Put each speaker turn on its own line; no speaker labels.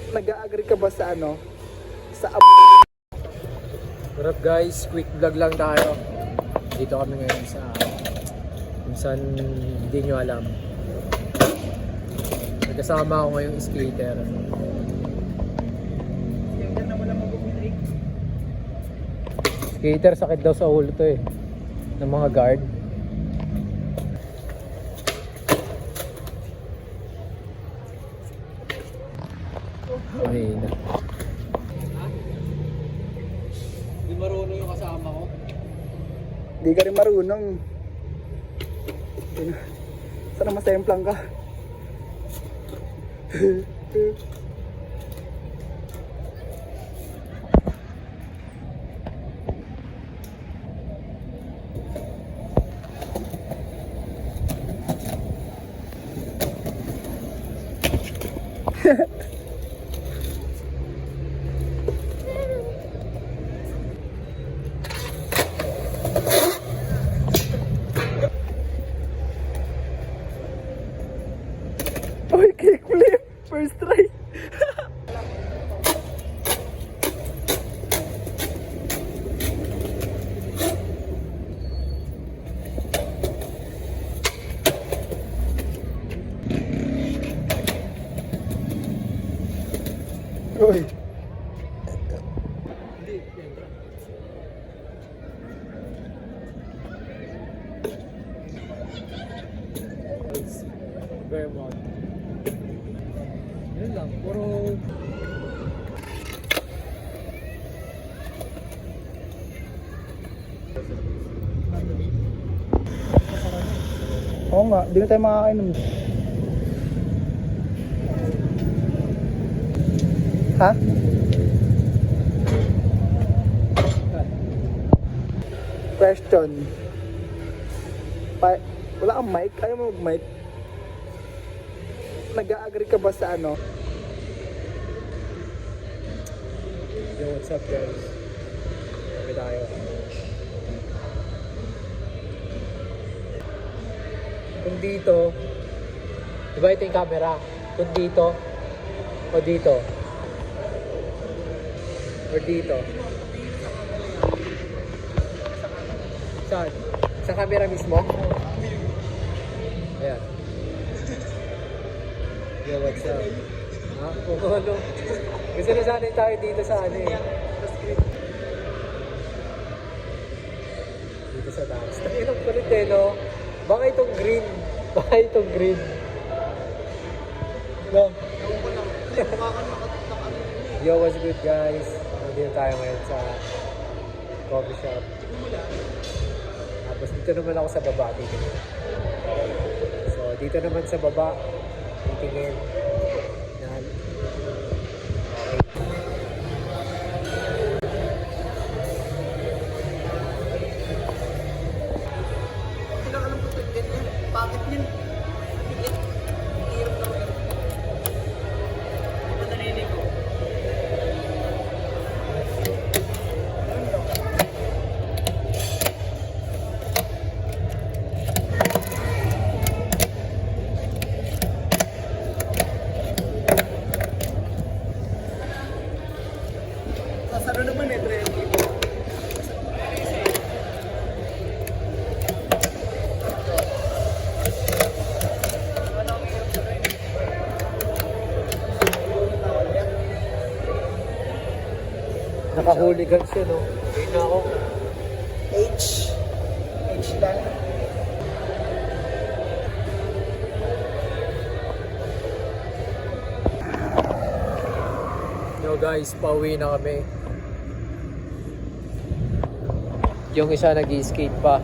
Nag-a-agree ka ba sa ano? Sa
What up guys, quick vlog lang tayo. Dito kami ngayon sa kung saan hindi nyo alam. Nagkasama ako ngayong skater. Skater, sakit daw sa ulo to eh. Ng mga guard. Mahina. Di marunong yung kasama ko.
Di ka rin marunong. Sana masemplang ka. Oy, kickflip! First try! Oy!
Vermont. Yun lang, puro
Oo nga, di na tayo makakainom. Ha? Question. Wala kang mic? Ayaw mo mag-mic? Nag-a-agree ka ba sa ano?
Yo, what's up guys? Kami tayo. Kung dito, diba ito yung camera? Kung dito, o dito, or dito. Saan? Sa camera mismo? Ayan. Yo, what's up? Ha? Kung ano? Gusto na sana tayo dito sa ano eh. Dito sa taas. Tayo ng kulit eh, no? Baka itong green. Baka itong green. No? Yo, what's good guys? Nandito tayo ngayon sa coffee shop. Tapos dito naman ako sa baba. Titingin. So, dito naman sa baba. Titingin.
Bakit yun? Hirap naman. Ito narinig ko. Sasaro naman eh, Dre.
Naka-hooligan siya, no? Ayun na ako.
H lang.
Yo guys, pauwi na kami. Yung isa nag-skate pa.